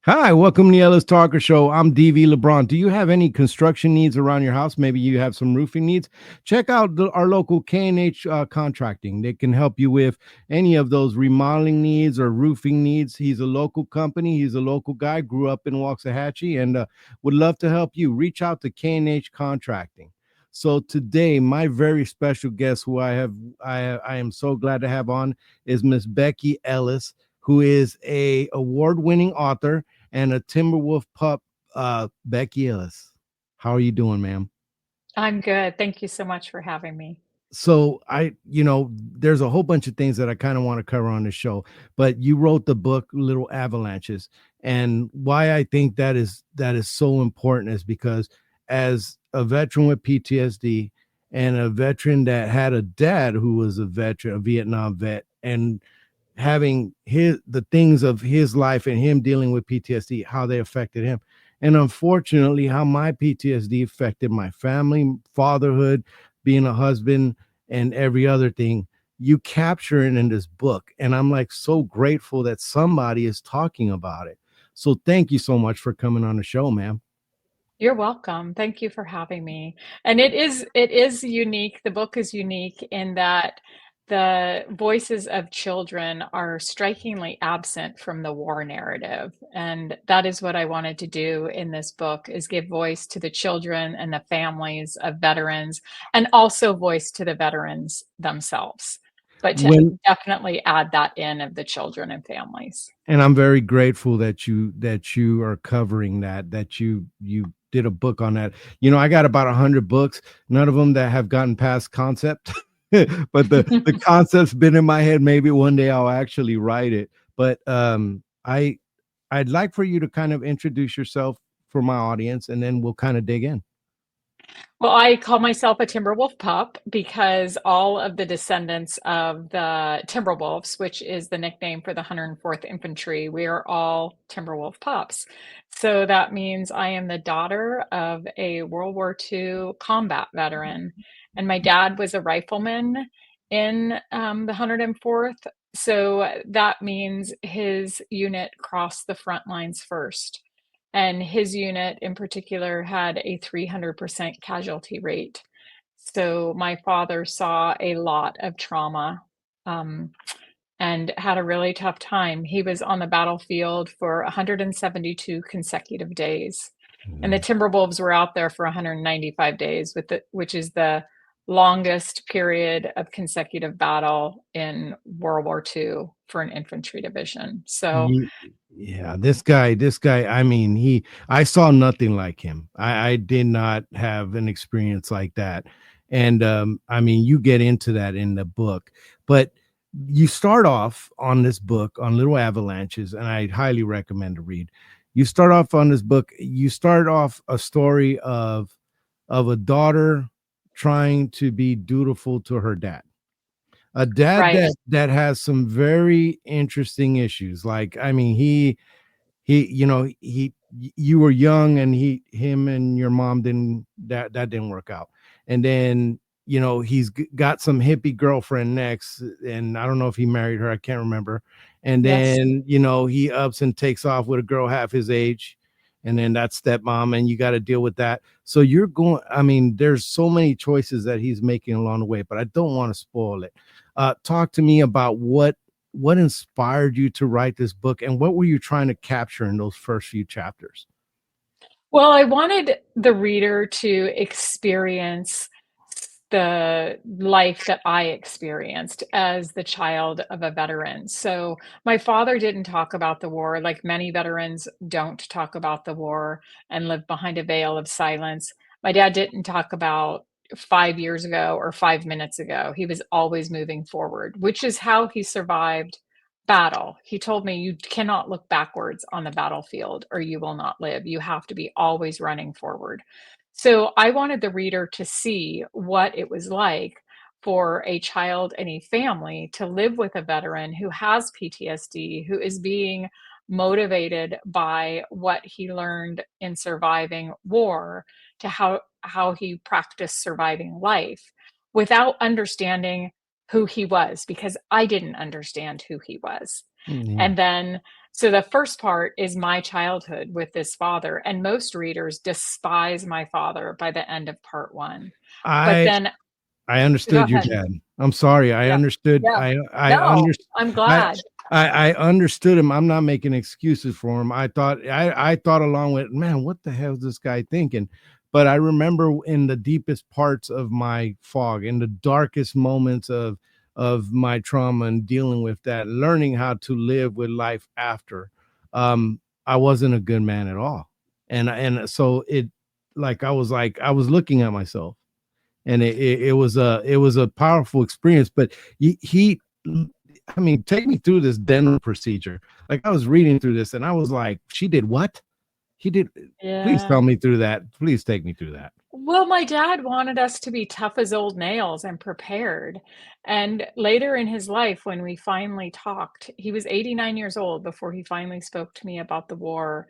Hi, welcome to the Ellis Talker Show. I'm DV LeBron. Do you have any construction needs around your house? Maybe you have some roofing needs. Check out our local K&H Contracting. They can help you with any of those remodeling needs or roofing needs. He's a local company. He's a local guy. Grew up in Waxahachie and would love to help you. Reach out to K&H Contracting. So today, my very special guest, who I am so glad to have on, is Miss Becky Ellis, who is a award-winning author and a Timberwolf pup, Becky Ellis. How are you doing, ma'am? I'm good. Thank you so much for having me. So there's a whole bunch of things that I kind of want to cover on the show, but you wrote the book Little Avalanches, and why I think that is so important is because as a veteran with PTSD and a veteran that had a dad who was a veteran, a Vietnam vet, and having the things of his life and him dealing with PTSD, how they affected him. And unfortunately, how my PTSD affected my family, fatherhood, being a husband, and every other thing. You capture it in this book. And I'm like so grateful that somebody is talking about it. So thank you so much for coming on the show, ma'am. You're welcome. Thank you for having me. And it is unique. The book is unique in that the voices of children are strikingly absent from the war narrative. And that is what I wanted to do in this book is give voice to the children and the families of veterans and also voice to the veterans themselves. But to When definitely add that in of the children and families. and I'm very grateful that you are covering that you did a book on that. I got about 100 books, none of them that have gotten past concept, but the concept's been in my head. Maybe one day I'll actually write it. But I'd like for you to kind of introduce yourself for my audience, and then we'll kind of dig in. Well, I call myself a Timberwolf pup because all of the descendants of the Timberwolves, which is the nickname for the 104th Infantry, we are all Timberwolf pups. So that means I am the daughter of a World War II combat veteran, and my dad was a rifleman in the 104th. So that means his unit crossed the front lines first. And his unit in particular had a 300% casualty rate. So my father saw a lot of trauma um, and had a really tough time. He was on the battlefield for 172 consecutive days. And the Mhm. Timberwolves were out there for 195 days, which is the longest period of consecutive battle in World War II for an infantry division. So Ye Yeah, this guy, I mean, I saw nothing like him. I did not have an experience like that. And, I mean, you get into that in the book, but you start off on this book on Little Avalanches, and I highly recommend to read. You start off on this book, you start off a story of a daughter trying to be dutiful to her dad, a dad right. that has some very interesting issues. Like, I mean, you were young, and him and your mom that didn't work out. And then, he's got some hippie girlfriend next, and I don't know if he married her, I can't remember. And Yes. then, he ups and takes off with a girl half his age, and then that's stepmom, and you got to deal with that. So I mean, there's so many choices that he's making along the way, but I don't want to spoil it. Talk to me about what inspired you to write this book, and what were you trying to capture in those first few chapters? Well, I wanted the reader to experience the life that I experienced as the child of a veteran. So, my father didn't talk about the war, like many veterans don't talk about the war and live behind a veil of silence. My dad didn't talk about 5 years ago or 5 minutes ago. He was always moving forward, which is how he survived battle. He told me, "You cannot look backwards on the battlefield or you will not live. You have to be always running forward." So I wanted the reader to see what it was like for a child and a family to live with a veteran who has PTSD, who is being motivated by what he learned in surviving war to how he practiced surviving life without understanding who he was, because I didn't understand who he was. Mm. And then, so the first part is my childhood with this father, and most readers despise my father by the end of part one. But I then, I go understood your ahead. dad. I'm sorry. I Yeah. understood. Yeah. I No, understood. I'm I glad. I understood him. I'm not making excuses for him. I thought along with, man, what the hell is this guy thinking? But I remember in the deepest parts of my fog, in the darkest moments of my trauma and dealing with that, learning how to live with life after. I wasn't a good man at all. And so it like I was looking at myself, and it was a powerful experience. But he I mean, take me through this dental procedure. Like, I was reading through this and I was like, she did what? He did. Please Yeah. tell me through that. Please take me through that. Well, my dad wanted us to be tough as old nails and prepared. And later in his life, when we finally talked, he was 89 years old before he finally spoke to me about the war.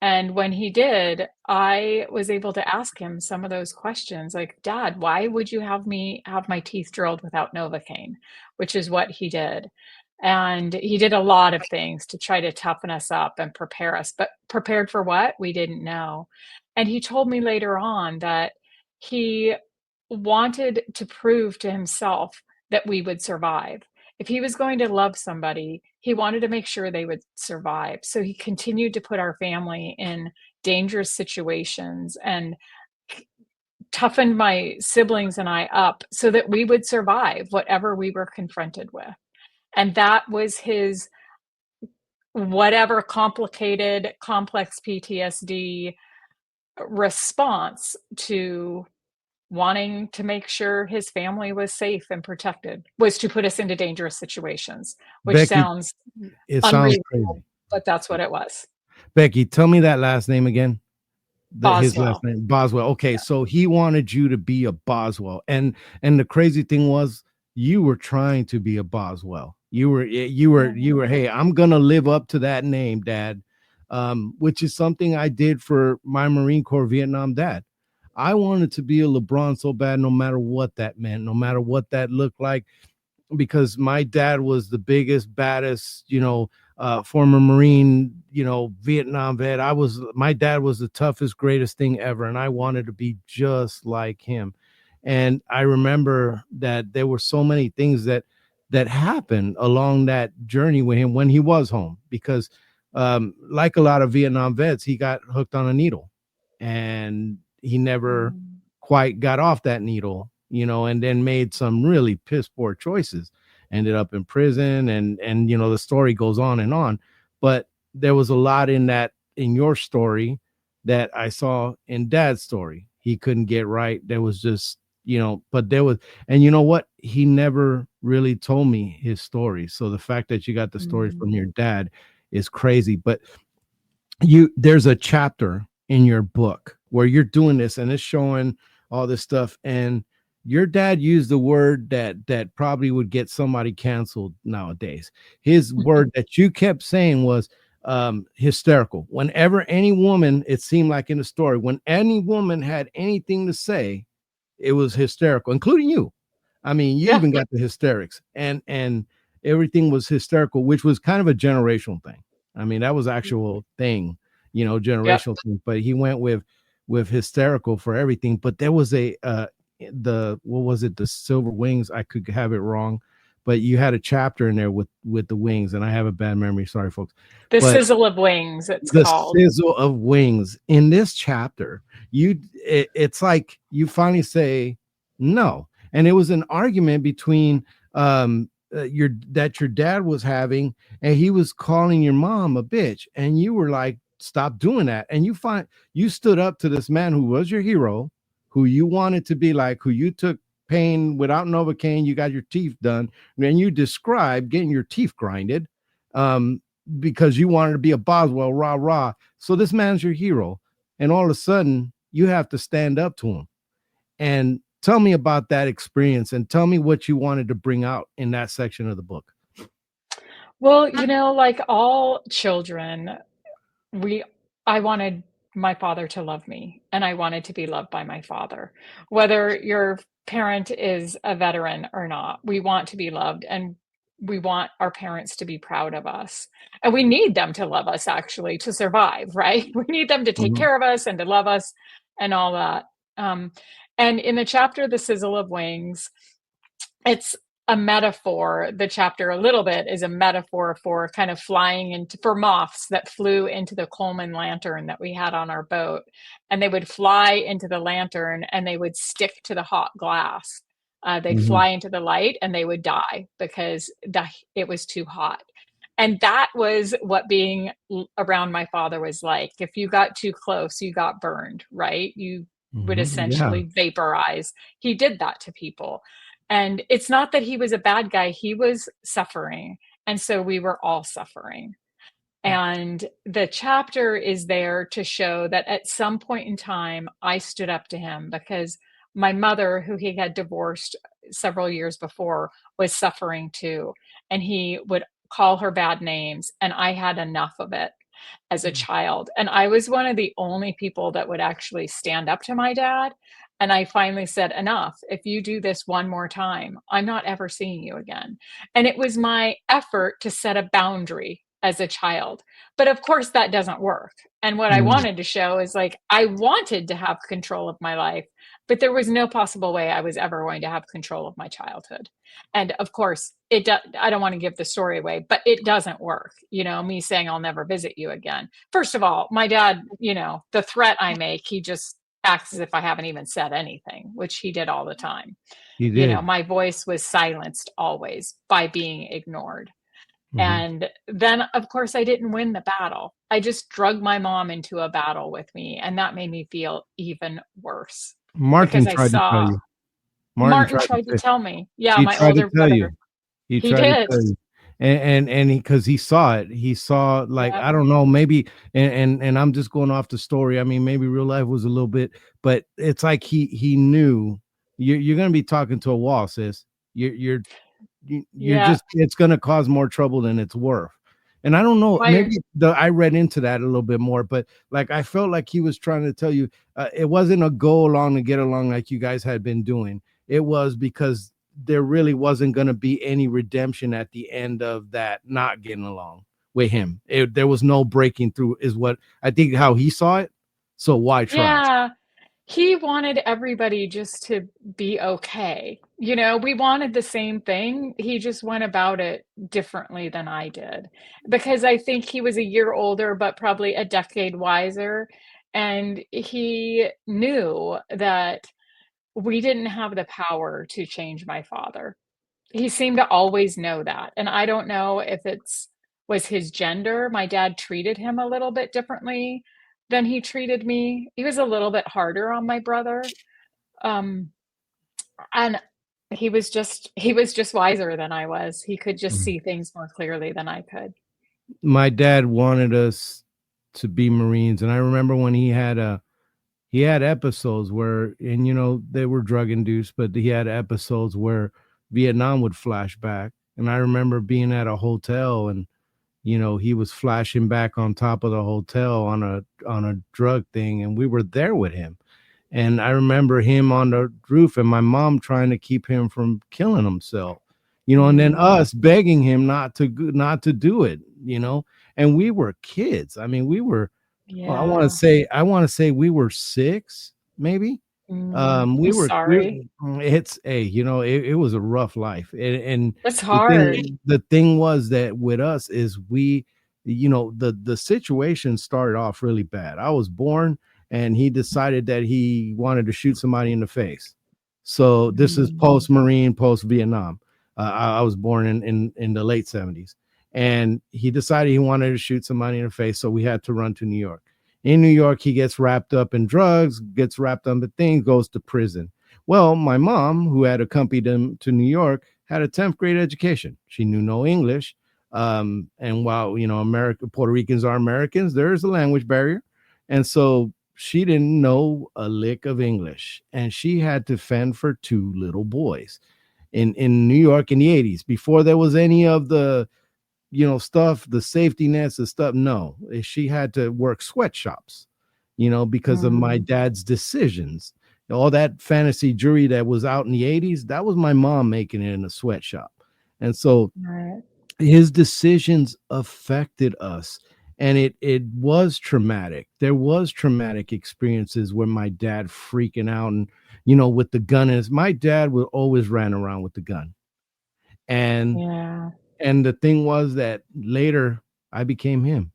And when he did, I was able to ask him some of those questions like, Dad, why would you have me have my teeth drilled without Novocaine? Which is what he did. And he did a lot of things to try to toughen us up and prepare us, but prepared for what? We didn't know. And he told me later on that he wanted to prove to himself that we would survive. If he was going to love somebody, he wanted to make sure they would survive. So he continued to put our family in dangerous situations and toughened my siblings and I up so that we would survive whatever we were confronted with. And that was his whatever complicated, complex PTSD response to wanting to make sure his family was safe and protected, was to put us into dangerous situations, which Becky, sounds it sounds unreasonable, crazy. but that's what it was. Becky, tell me that last name again. His last Boswell. name, Boswell. Okay, Yeah. so he wanted you to be a Boswell, and the crazy thing was, you were trying to be a Boswell. You were. Mhm. Hey, I'm gonna live up to that name, Dad. Which is something I did for my Marine Corps Vietnam dad. I wanted to be a LeBron so bad, no matter what that meant, no matter what that looked like, because my dad was the biggest, baddest, former Marine, Vietnam vet. My dad was the toughest, greatest thing ever. And I wanted to be just like him. And I remember that there were so many things that happened along that journey with him when he was home, because like a lot of Vietnam vets, he got hooked on a needle and he never Mm. quite got off that needle, and then made some really piss poor choices, ended up in prison, and the story goes on and on. But there was a lot in that, in your story, that I saw in Dad's story. He couldn't get right. There was just, but there was, and you know what? He never really told me his story. So the fact that you got the story from Mhm. your dad is crazy. But there's a chapter in your book where you're doing this and it's showing all this stuff, and your dad used the word that probably would get somebody canceled nowadays. His word that you kept saying was hysterical. Whenever any woman, it seemed like in the story, when any woman had anything to say, it was hysterical, including you. I mean, you Yeah. even got the hysterics, and everything was hysterical, which was kind of a generational thing. I mean, that was actual thing, Yep. generational thing. But he went with hysterical for everything. But there was the what was it? The silver wings. I could have it wrong, but you had a chapter in there with the wings, and I have a bad memory. Sorry, folks. The But Sizzle of Wings, it's the called. sizzle of wings in this chapter, it's like you finally say no. And it was an argument between your dad was having, and he was calling your mom a bitch, and you were like, stop doing that. And you stood up to this man who was your hero, who you wanted to be like, who you took pain without Novocaine, you got your teeth done, and you described getting your teeth grinded. Because you wanted to be a Boswell, rah, rah. So this man's your hero. And all of a sudden, you have to stand up to him. And tell me about that experience and tell me what you wanted to bring out in that section of the book. Well, like all children, we I wanted my father to love me, and I wanted to be loved by my father. Whether your parent is a veteran or not, we want to be loved, and we want our parents to be proud of us. And we need them to love us actually to survive, right? We need them to take Mhm. care of us and to love us and all that. Um, and in the chapter, The Sizzle of Wings, it's a metaphor. The chapter a little bit is a metaphor for kind of flying into for moths that flew into the Coleman lantern that we had on our boat, and they would fly into the lantern and they would stick to the hot glass. They'd Mhm. fly into the light and they would die because it was too hot. And that was what being around my father was like. If you got too close, you got burned, right? You would Mhm. Yeah. essentially vaporize. He did that to people. And it's not that he was a bad guy, he was suffering. And so we were all suffering. And the chapter is there to show that at some point in time, I stood up to him because my mother, who he had divorced several years before, was suffering too. And he would call her bad names. And I had enough of it as a child. And I was one of the only people that would actually stand up to my dad. And I finally said, enough. If you do this one more time, I'm not ever seeing you again. And it was my effort to set a boundary as a child. But of course, that doesn't work. And what I Mhm. wanted to show is like, I wanted to have control of my life, but there was no possible way I was ever going to have control of my childhood. And of course, I don't want to give the story away, but it doesn't work. Me saying I'll never visit you again. First of all, my dad, the threat I make, he just acts as if I haven't even said anything, which he did all the time. He did. My voice was silenced always by being ignored. Mhm. And then, of course, I didn't win the battle. I just drug my mom into a battle with me. And that made me feel even worse because Martin I tried to tell saw you. Martin Martin tried to tried to say tell me. Yeah, he my tried to older tell you. brother. He He tried to did. tell you. And because he saw it. He saw, like, Yeah. I don't know, maybe, and I'm just going off the story. I mean, maybe real life was a little bit, but it's like he knew you're gonna be talking to a wall, sis. You're you're Yeah. just, it's going to cause more trouble than it's worth. And I don't know, My maybe I read into that a little bit more, but like I felt like he was trying to tell you, it wasn't a go along to get along like you guys had been doing. It was because there really wasn't going to be any redemption at the end of that not getting along with him. There was no breaking through, is what I think how he saw it. So why try? Yeah. He wanted everybody just to be okay. We wanted the same thing. He just went about it differently than I did because I think he was a year older, but probably a decade wiser. And he knew that we didn't have the power to change my father. He seemed to always know that. And I don't know if was his gender. My dad treated him a little bit differently than he treated me. He was a little bit harder on my brother. Um, and he was just wiser than I was. He could just Mhm. see things more clearly than I could. My dad wanted us to be Marines, and I remember when he had episodes where, and they were drug induced, but he had episodes where Vietnam would flash back. And I remember being at a hotel, and he was flashing back on top of the hotel on a drug thing, and we were there with him. And I remember him on the roof and my mom trying to keep him from killing himself, and then Mm, us begging him not to do it, and we were kids. I mean, we were, well, yeah. I want to say we were 6, maybe. I'm We sorry. it's a, it was a rough life. And That's hard. the thing was that with us is the situation started off really bad. I was born and he decided that he wanted to shoot somebody in the face. So this is Mm, post Marine, post Vietnam. I was born in the late 70s, and he decided he wanted to shoot somebody in the face. So we had to run to New York. In New York, he gets wrapped up in drugs, gets wrapped up in things, goes to prison. Well, my mom, who had accompanied him to New York, had a 10th grade education. She knew no English. And while, Puerto Ricans are Americans, there is a language barrier. And so she didn't know a lick of English. And she had to fend for 2 little boys in New York in the 80s before there was any of the stuff, the safety nets and stuff. No, she had to work sweatshops, because of my mm, dad's decisions. All that fantasy jewelry that was out in the 80s, that was my mom making it in a sweatshop. And so Right. his decisions affected us, and it was traumatic. There was traumatic experiences where my dad freaking out, and with the gun is my dad would always ran around with the gun. and Yeah. and the thing was that later I became him.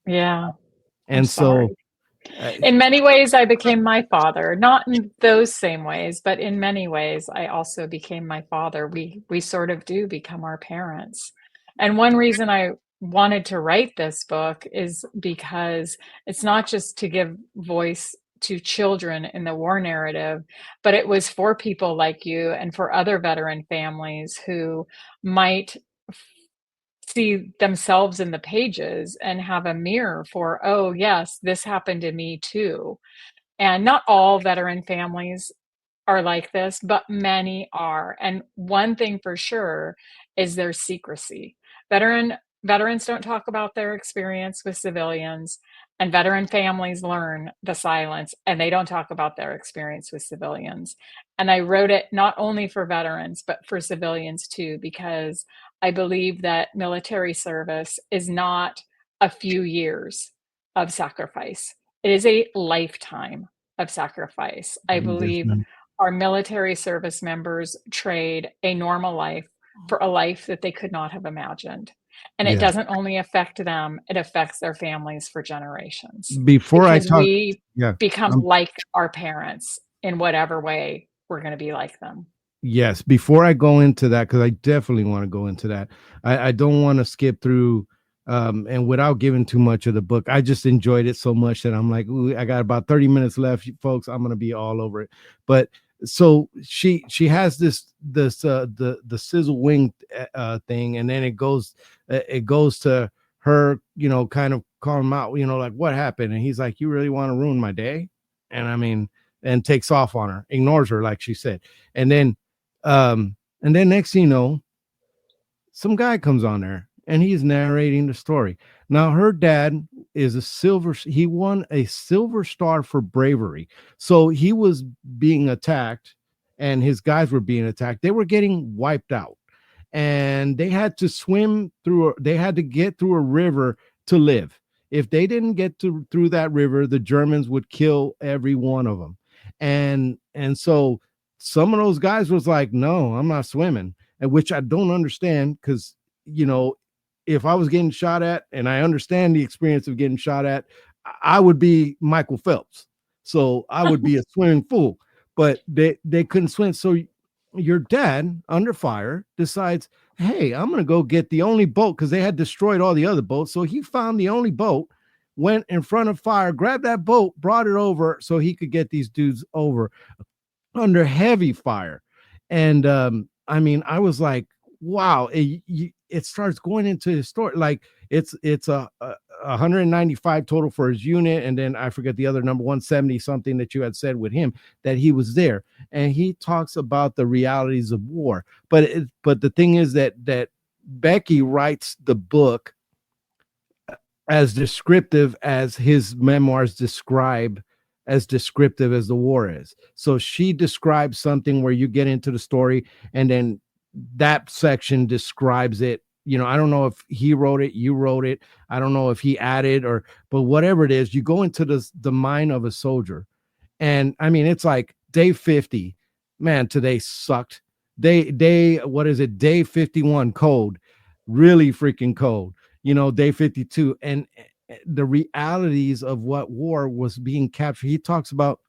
Yeah. I'm And so sorry. uh, In many ways, I became my father. Not in those same ways, but in many ways, I also became my father. We sort of do become our parents. And one reason I wanted to write this book is because it's not just to give voice to children in the war narrative, but it was for people like you and for other veteran families who might see themselves in the pages and have a mirror for, oh, yes, this happened to me too. And not all veteran families are like this, but many are. And one thing for sure is there's secrecy. Veteran Veterans don't talk about their experience with civilians, and veteran families learn the silence and they don't talk about their experience with civilians. And I wrote it not only for veterans, but for civilians too, because I believe that military service is not a few years of sacrifice. It is a lifetime of sacrifice. I yes, believe ma'am. our military service members trade a normal life for a life that they could not have imagined. And it Yes. doesn't only affect them, it affects their families for generations Before I because talk, we yeah, become um, like our parents in whatever way we're going to be like them. yes, before I go into that, because I definitely want to go into that, I don't want to skip through, and without giving too much of the book, I just enjoyed it so much that I'm like, ooh, I got about 30 minutes left, folks. I'm gonna be all over it. But so she has the sizzle wing thing, and then it goes to her, kind of calling him out, like what happened, and he's like, you really want to ruin my day? And I mean, and takes off on her, ignores her, like she said. And then next thing you know, some guy comes on there and he's narrating the story. Now her dad is he won a silver star for bravery. So he was being attacked and his guys were being attacked. They were getting wiped out and they had to get through a river to live. If they didn't get through that river, the Germans would kill every one of them. And so some of those guys was like, no, I'm not swimming. And which I don't understand, because you know if I was getting shot at, and I understand the experience of getting shot at, I would be Michael Phelps. So I would be a swimming fool. But they couldn't swim. So your dad, under fire, decides, hey, I'm going to go get the only boat, because they had destroyed all the other boats. So he found the only boat, went in front of fire, grabbed that boat, brought it over so he could get these dudes over under heavy fire. And I mean, I was like, wow, it starts going into his story. Like it's a 195 total for his unit, and then I forget the other number, 170 something that you had said with him, that he was there, and he talks about the realities of war. But the thing is that Becky writes the book as descriptive as his memoirs describe, as descriptive as the war is. So she describes something where you get into the story, and then that section describes it. I don't know if he wrote it, you wrote it. I don't know if he added, but whatever it is, you go into the mind of a soldier. And I mean, it's like day 50, man, today sucked. What is it? Day 51 cold, really freaking cold. Day 52. And the realities of what war was being captured. He talks about,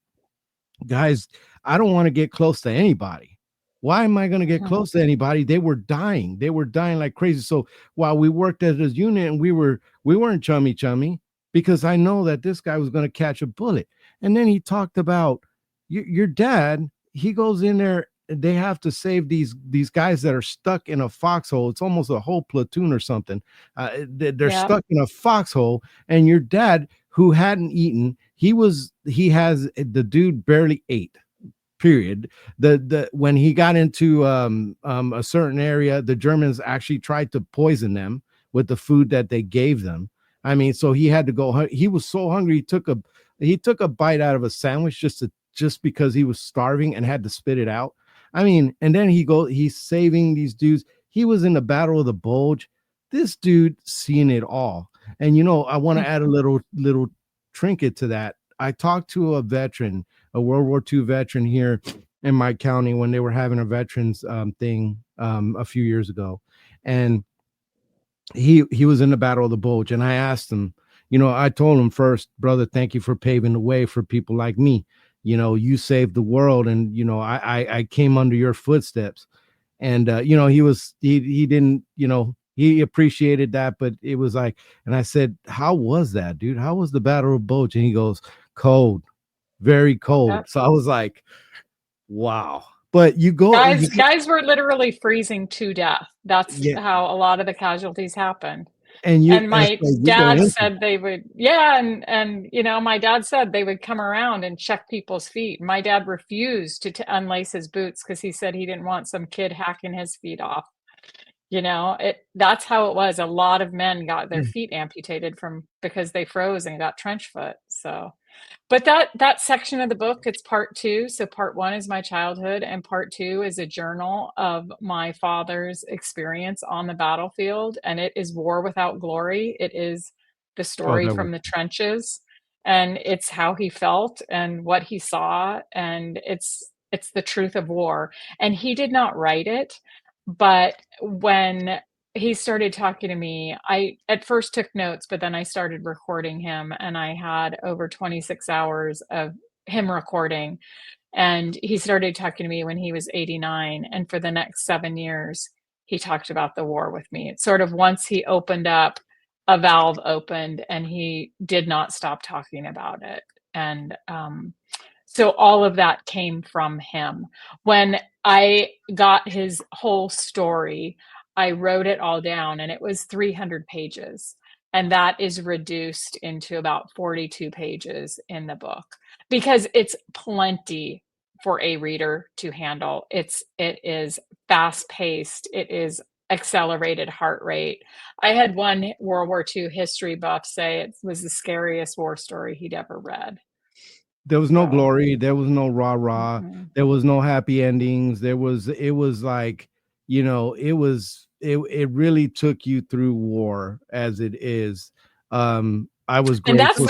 guys, I don't want to get close to anybody. Why am I going to get Mhm. close to anybody? They were dying. They were dying like crazy. So while we worked as a unit, and we weren't chummy, because I know that this guy was going to catch a bullet. And then he talked about your dad. He goes in there. They have to save these guys that are stuck in a foxhole. It's almost a whole platoon or something. They're Yep. stuck in a foxhole, and your dad, who hadn't eaten, the dude barely ate, period. The when he got into a certain area, the Germans actually tried to poison them with the food that they gave them. I mean, so he had to go. He was so hungry, he took a bite out of a sandwich just because he was starving and had to spit it out. I mean, and then he's saving these dudes. he was in the Battle of the Bulge. This dude seen it all. And I want to add a little trinket to that. I talked to a veteran, a World War II veteran here in my county when they were having a veterans thing a few years ago, and he was in the Battle of the Bulge, and I asked him, I told him first, brother, thank you for paving the way for people like me. You saved the world, and I came under your footsteps. And he didn't, he appreciated that, but it was like, and I said, how was that, dude? How was the Battle of Bulge? And he goes, cold, very cold. Yep. So I was like, wow. But you go, Guys were literally freezing to death. That's yeah, how a lot of the casualties happened. and And so my you go dad into, said they would, yeah, and my dad said they would come around and check people's feet. My dad refused to unlace his boots because he said he didn't want some kid hacking his feet off. That's how it was. A lot of men got their feet amputated because they froze and got trench foot. So, but that section of the book, it's part two. So part one is my childhood, and part two is a journal of my father's experience on the battlefield. And it is War Without Glory. It is the oh, story that was, from the trenches, and it's how he felt and what he saw, and it's the truth of war. And he did not write it, but when he started talking to me, I at first took notes, but then I started recording him, and I had over 26 hours of him recording. And he started talking to me when he was 89. And for the next 7 years, he talked about the war with me. It's sort of once he opened up, a valve opened, and he did not stop talking about it. And so all of that came from him. When I got his whole story, I wrote it all down, and it was 300 pages. And that is reduced into about 42 pages in the book because it's plenty for a reader to handle. It is fast paced. It is accelerated heart rate. I had one World War II history buff say it was the scariest war story he'd ever read. there was no So, glory, there was no rah rah, mhm. there was no happy endings. It was like, it really took you through war as it is. I was And grateful.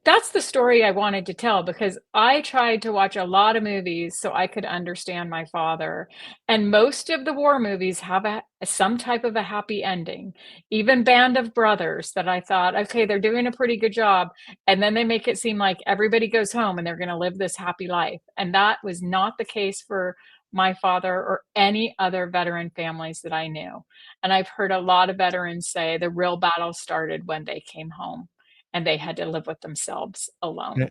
that's the story I wanted to tell, because I tried to watch a lot of movies so I could understand my father. And most of the war movies have some type of a happy ending. Even Band of Brothers, that I thought, okay, they're doing a pretty good job. And then they make it seem like everybody goes home and they're going to live this happy life. And that was not the case for my father or any other veteran families that I knew. And I've heard a lot of veterans say the real battle started when they came home and they had to live with themselves alone.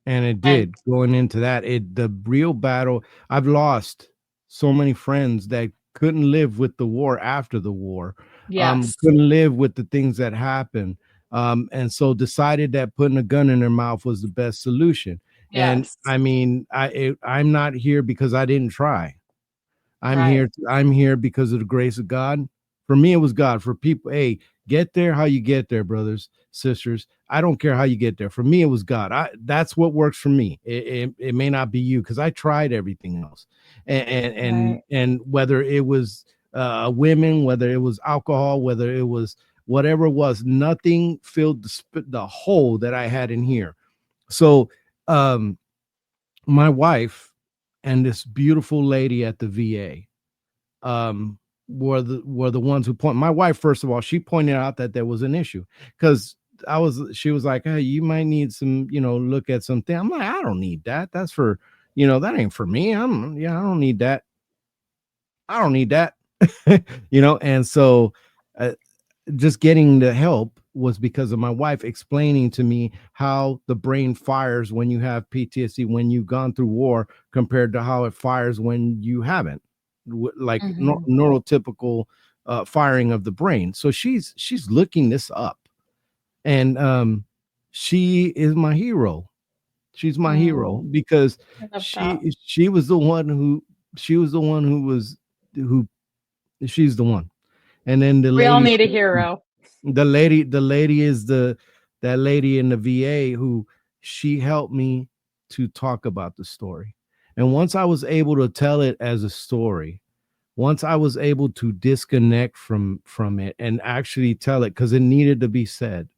And it And did. Going into that, the real battle, I've lost so many friends that couldn't live with the war after the war, yes, couldn't live with the things that happened, and so decided that putting a gun in their mouth was the best solution. And yes, I mean, I'm not here because I didn't try. right, I'm here because of the grace of God. For me, it was God. For people, hey, get there how you get there, brothers, sisters. I don't care how you get there. For me, it was God. That's what works for me. It may not be you, because I tried everything else. right. And whether it was women, whether it was alcohol, whether it was whatever it was, nothing filled the hole that I had in here. So my wife and this beautiful lady at the VA were the ones who point. My wife, first of all, she pointed out that there was an issue, because she was like, hey, you might need some, look at something. I'm like, I don't need that. That's for, that ain't for me. I don't need that. I don't need that. And so uh, just getting the help was because of my wife explaining to me how the brain fires when you have PTSD, when you've gone through war, compared to how it fires when you haven't, like Mhm. neurotypical firing of the brain. So she's looking this up, and she is my hero. She's my hero Oh, because I love that. she was the one who she was the one who was who she's the one. And then We all need a hero. the lady is that lady in the VA who she helped me to talk about the story. And once I was able to tell it as a story, once I was able to disconnect from it and actually tell it because it needed to be said,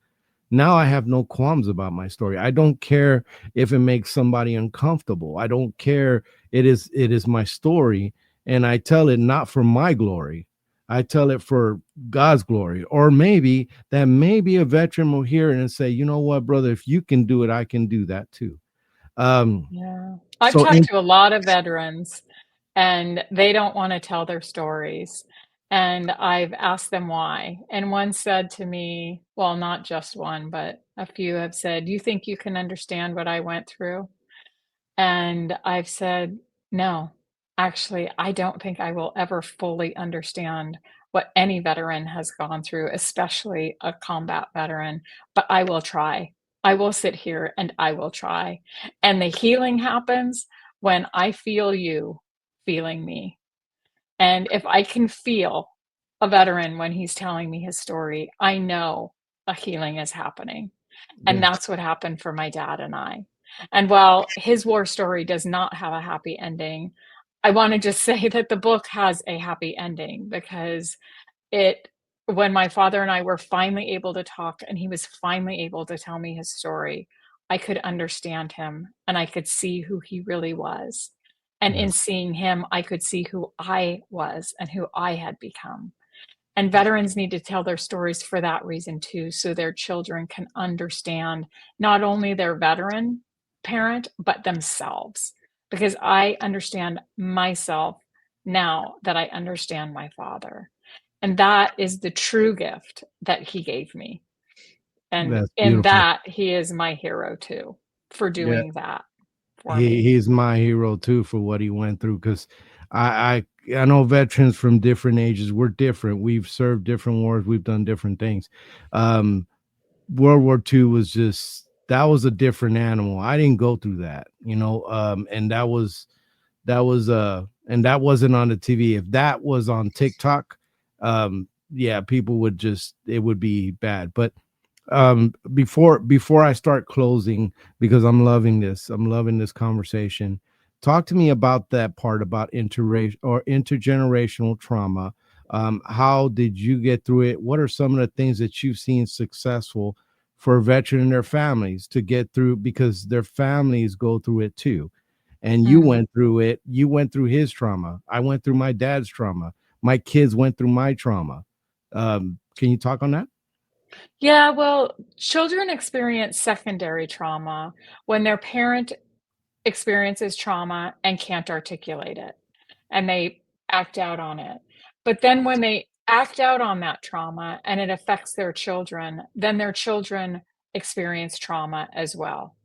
now I have no qualms about my story. I don't care if it makes somebody uncomfortable. I don't care. It is my story, and I tell it not for my glory. I tell it for God's glory. Or maybe a veteran will hear it and say, you know what, brother, if you can do it, I can do that too. Um, Yeah. I've so talked in, to a lot of veterans and they don't want to tell their stories. And I've asked them why. And one said to me, well, not just one, but a few have said, "You think you can understand what I went through?" And I've said, "No, actually, I don't think I will ever fully understand what any veteran has gone through, especially a combat veteran, but I will try. I will sit here and I will try." And the healing happens when I feel you feeling me. And if I can feel a veteran when he's telling me his story, I know a healing is happening. And yes, that's what happened for my dad and I. And while his war story does not have a happy ending, I want to just say that the book has a happy ending because it when my father and I were finally able to talk and he was finally able to tell me his story, I could understand him and I could see who he really was. And in yes, seeing him, I could see who I was and who I had become. And veterans need to tell their stories for that reason too, so their children can understand not only their veteran parent, but themselves. Because I understand myself now that I understand my father. And that is the true gift that he gave me. And that's in beautiful. that, he is my hero too for Yeah, doing that for he me. he's my hero too for what he went through because I know veterans from different ages. We're different. We've served different wars. We've done different things. Um, World War II was just that was a different animal. I didn't go through that, and that wasn't on the TV. If that was on TikTok, yeah, people would just it would be bad. But before I start closing, because I'm loving this conversation. Talk to me about that part about intergenerational trauma. How did you get through it? What are some of the things that you've seen successful for a veteran and their families to get through, because their families go through it too? And you Mm. went through it. You went through his trauma. I went through my dad's trauma. My kids went through my trauma. Can you talk on that? Yeah, well, children experience secondary trauma when their parent experiences trauma and can't articulate it, and they act out on it. But then when they act out on that trauma and it affects their children, then their children experience trauma as well.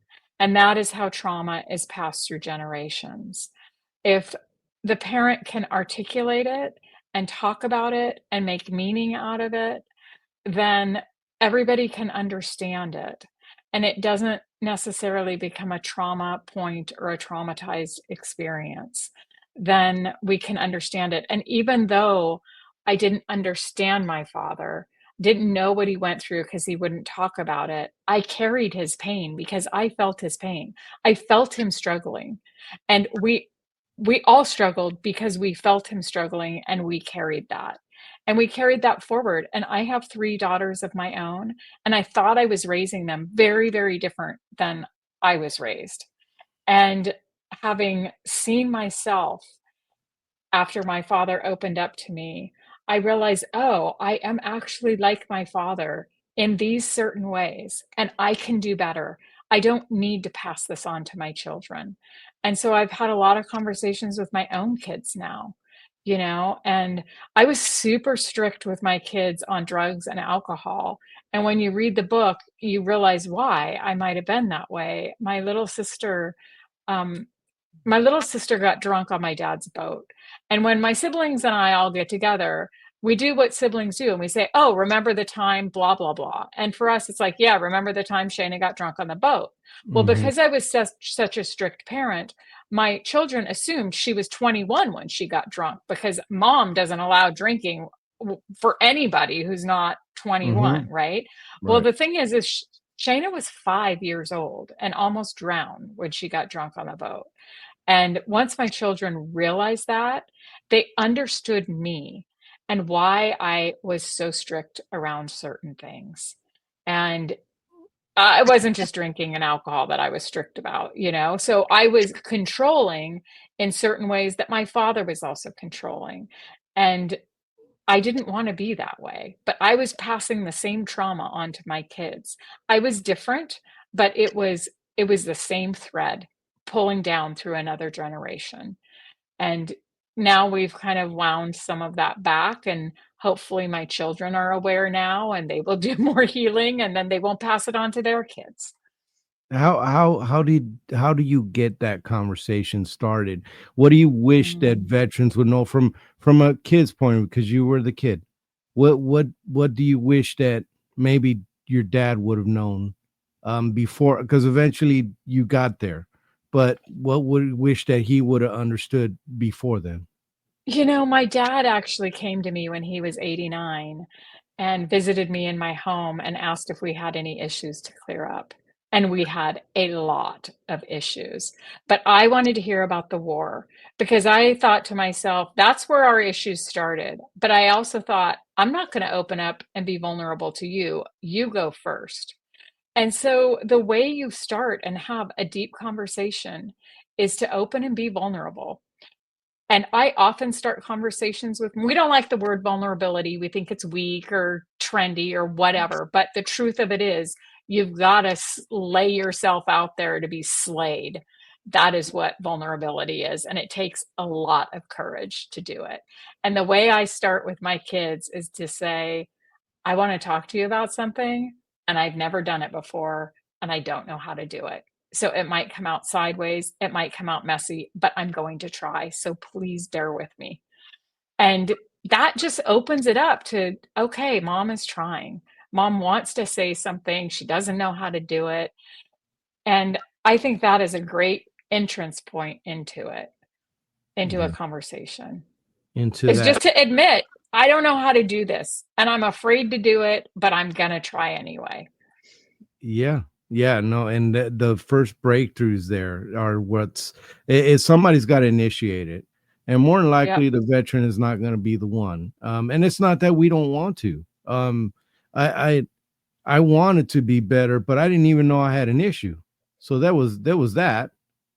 And that is how trauma is passed through generations. If the parent can articulate it and talk about it and make meaning out of it, then everybody can understand it. And it doesn't necessarily become a trauma point or a traumatized experience. Then we can understand it. And even though I didn't understand my father, didn't know what he went through because he wouldn't talk about it, I carried his pain because I felt his pain. I felt him struggling. And we all struggled because we felt him struggling and we carried that. And we carried that forward. And I have 3 daughters of my own, and I thought I was raising them very, very different than I was raised. And having seen myself after my father opened up to me, I realized, oh, I am actually like my father in these certain ways, and I can do better. I don't need to pass this on to my children. And so I've had a lot of conversations with my own kids now, and I was super strict with my kids on drugs and alcohol. And when you read the book, you realize why I might have been that way. Um, my little sister got drunk on my dad's boat. And when my siblings and I all get together, we do what siblings do and we say, "Oh, remember the time, blah, blah, blah." And for us, it's like, yeah, remember the time Shayna got drunk on the boat. Well, Mhm. because I was such a strict parent, my children assumed she was 21 when she got drunk because mom doesn't allow drinking for anybody who's not 21, Mhm. right? Well, Right. the thing is Shayna was 5 years old and almost drowned when she got drunk on the boat. And once my children realized that They understood me and why I was so strict around certain things. And it wasn't just drinking and alcohol that I was strict about, you know? So I was controlling in certain ways that my father was also controlling. And I didn't want to be that way, but I was passing the same trauma on to my kids. I was different, but it was the same thread pulling down through another generation. And now we've kind of wound some of that back, and hopefully my children are aware now and they will do more healing and then they won't pass it on to their kids. How do you get that conversation started? What do you wish that Mm. veterans would know from a kid's point of view, because you were the kid? What do you wish that maybe your dad would have known before? Because eventually you got there, but what would you wish that he would have understood before then? You know, my dad actually came to me when he was 89 and visited me in my home and asked if we had any issues to clear up. And we had a lot of issues. But I wanted to hear about the war because I thought to myself, that's where our issues started. But I also thought, I'm not going to open up and be vulnerable to you. You go first. And so the way you start and have a deep conversation is to open and be vulnerable. And I often start conversations with, we don't like the word vulnerability. We think it's weak or trendy or whatever. But the truth of it is, you've got to lay yourself out there to be slayed. That is what vulnerability is. And it takes a lot of courage to do it. And the way I start with my kids is to say, I want to talk to you about something, and I've never done it before, and I don't know how to do it. So it might come out sideways, it might come out messy, but I'm going to try. So please bear with me. And that just opens it up to, okay, mom is trying. Mom wants to say something, she doesn't know how to do it. And I think that is a great entrance point into it, into a Yeah, conversation. into Is that. just to admit, I don't know how to do this and I'm afraid to do it, but I'm going to try anyway. Yeah. Yeah, no, and the first breakthroughs there are somebody's got to initiate it. And more than Yep. likely the veteran is not going to be the one. And it's not that we don't want to. I I I wanted to be better, but I didn't even know I had an issue. So that was that.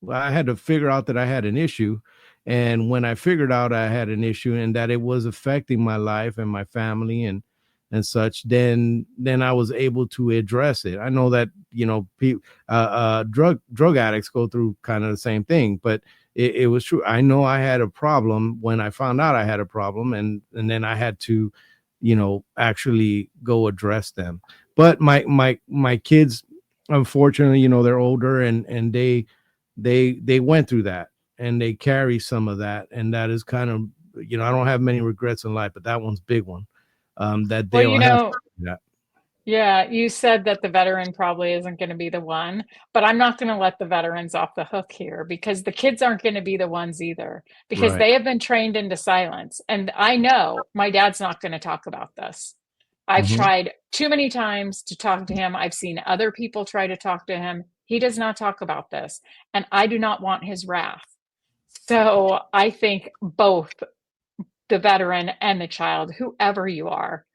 I had to figure out that I had an issue. And when I figured out I had an issue and that it was affecting my life and my family and such, then I was able to address it. I know that, drug addicts go through kind of the same thing, but it was true. I know I had a problem when I found out I had a problem, and then I had to, actually go address them. But my kids, unfortunately, they're older, and they went through that, and they carry some of that, and that is kind of, I don't have many regrets in life, but that one's big one. That Well, they'll have to do that. yeah, you said that the veteran probably isn't going to be the one, but I'm not going to let the veterans off the hook here because the kids aren't going to be the ones either because Right. they have been trained into silence. And I know my dad's not going to talk about this. I've Hmm. tried too many times to talk to him. I've seen other people try to talk to him. He does not talk about this, and I do not want his wrath. So I think both the veteran and the child, whoever you are,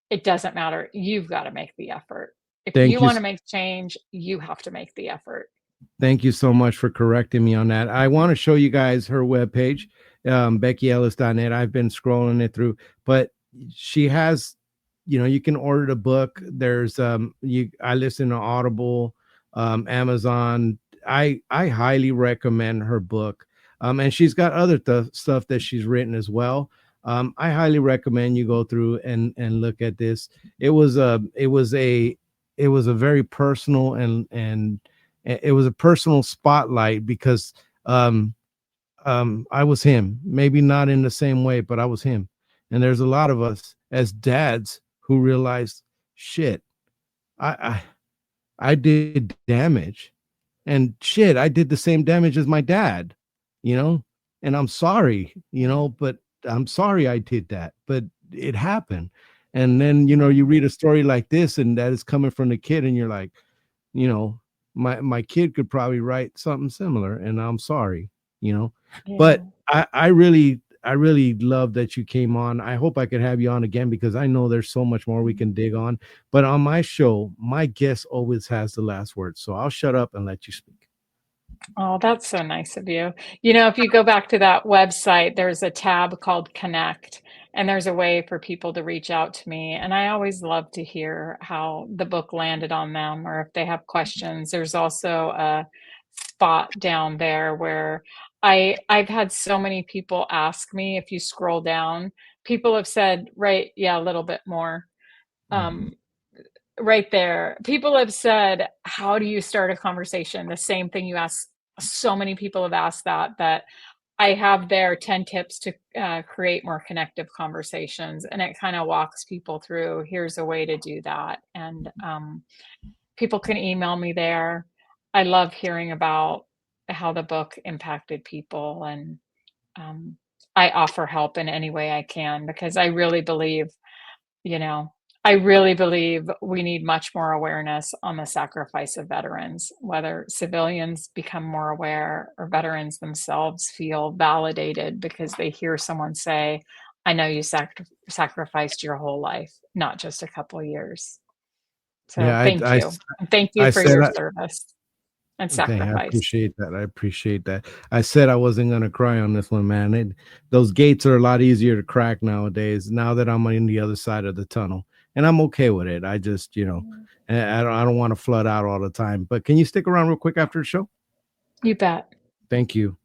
it doesn't matter. You've got to make the effort. If Thank you you. want to make change, you have to make the effort. Thank you so much for correcting me on that. I want to show you guys her webpage, BeckyEllis.net. I've been scrolling it through, but she has, you can order the book. There's I listen to Audible, Amazon. I highly recommend her book. And she's got other stuff that she's written as well. I highly recommend you go through and look at this. It was a very personal and it was a personal spotlight because I was him. Maybe not in the same way, but I was him. And there's a lot of us as dads who realized, shit, I I, I did damage, and shit, I did the same damage as my dad, you know, and I'm sorry, but I'm sorry I did that, but it happened. And then you read a story like this, and that is coming from the kid, and you're like, you know my kid could probably write something similar, and I'm sorry. you know but Yeah. I really I really love that you came on. I hope I could have you on again because I know there's so much more we can dig on. But on my show, my guest always has the last word. So I'll shut up and let you speak. Oh, that's so nice of you. You know, if you go back to that website, there's a tab called Connect, and there's a way for people to reach out to me. And I always love to hear how the book landed on them or if they have questions. There's also a spot down there where I've had so many people ask me, if you scroll down, people have said, right, yeah, a little bit more. Mhm. Um, right there. People have said, "How do you start a conversation?" The same thing you ask. So many people have asked that I have there 10 tips to create more connective conversations, and it kind of walks people through. Here's a way to do that, and people can email me there. I love hearing about how the book impacted people, and um, I offer help in any way I can because I really believe you know, I really believe we need much more awareness on the sacrifice of veterans, whether civilians become more aware or veterans themselves feel validated because they hear someone say, I know you sacrificed your whole life, not just a couple years. So Yeah, thank you. And thank you I for said your service and I sacrifice. appreciate that. I appreciate that. I said I wasn't gonna cry on this one, man. Those gates are a lot easier to crack nowadays. Now that I'm on the other side of the tunnel, and I'm okay with it. I just, I don't want to flood out all the time. But can you stick around real quick after the show? You bet. Thank you.